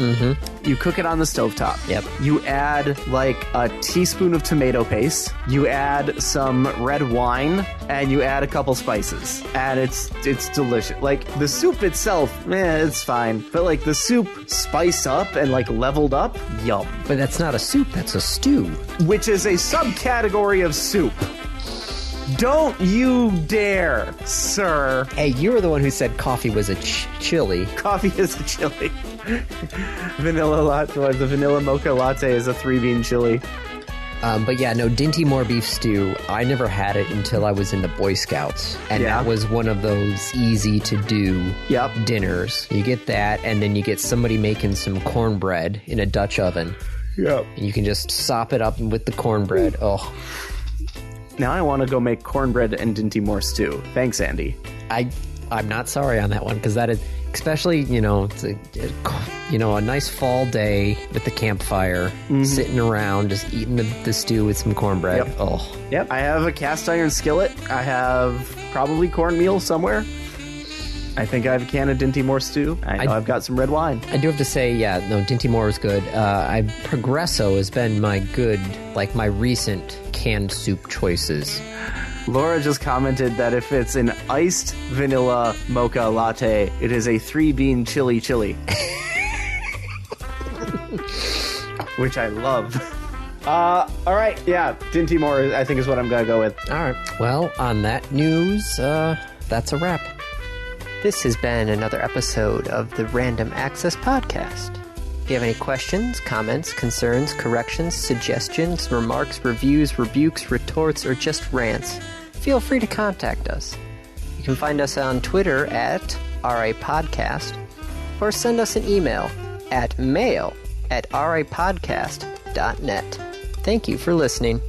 You cook it on the stovetop. Yep. You add like a teaspoon of tomato paste. You add some red wine. And you add a couple spices. And it's delicious. Like, the soup itself, it's fine. But like the soup spiced up and like leveled up, yum. But that's not a soup, that's a stew. Which is a subcategory of soup. Don't you dare, sir. Hey, you were the one who said coffee was a chili. Coffee is a chili. Vanilla latte, the vanilla mocha latte is a 3-bean chili. But yeah, no, Dinty Moore beef stew, I never had it until I was in the Boy Scouts. And that was one of those easy to do dinners. You get that, and then you get somebody making some cornbread in a Dutch oven. Yep. And you can just sop it up with the cornbread. Oh. Now I want to go make cornbread and Dinty Moore stew. Thanks, Andy. I'm not sorry on that one, because that is, Especially, it's a nice fall day with the campfire, sitting around, just eating the stew with some cornbread. Yep. Oh. Yep, I have a cast iron skillet. I have probably cornmeal somewhere. I think I have a can of Dinty Moore stew. I know I've got some red wine. I do have to say, Dinty Moore is good. Progresso has been my recent canned soup choices. Laura just commented that if it's an iced vanilla mocha latte, it is a 3-bean chili. Which I love. All right, yeah, Dinty Moore, I think, is what I'm going to go with. All right. Well, on that news, that's a wrap. This has been another episode of the Random Access Podcast. If you have any questions, comments, concerns, corrections, suggestions, remarks, reviews, rebukes, retorts, or just rants, feel free to contact us. You can find us on Twitter at RAPodcast, or send us an email at mail@rapodcast.net. Thank you for listening.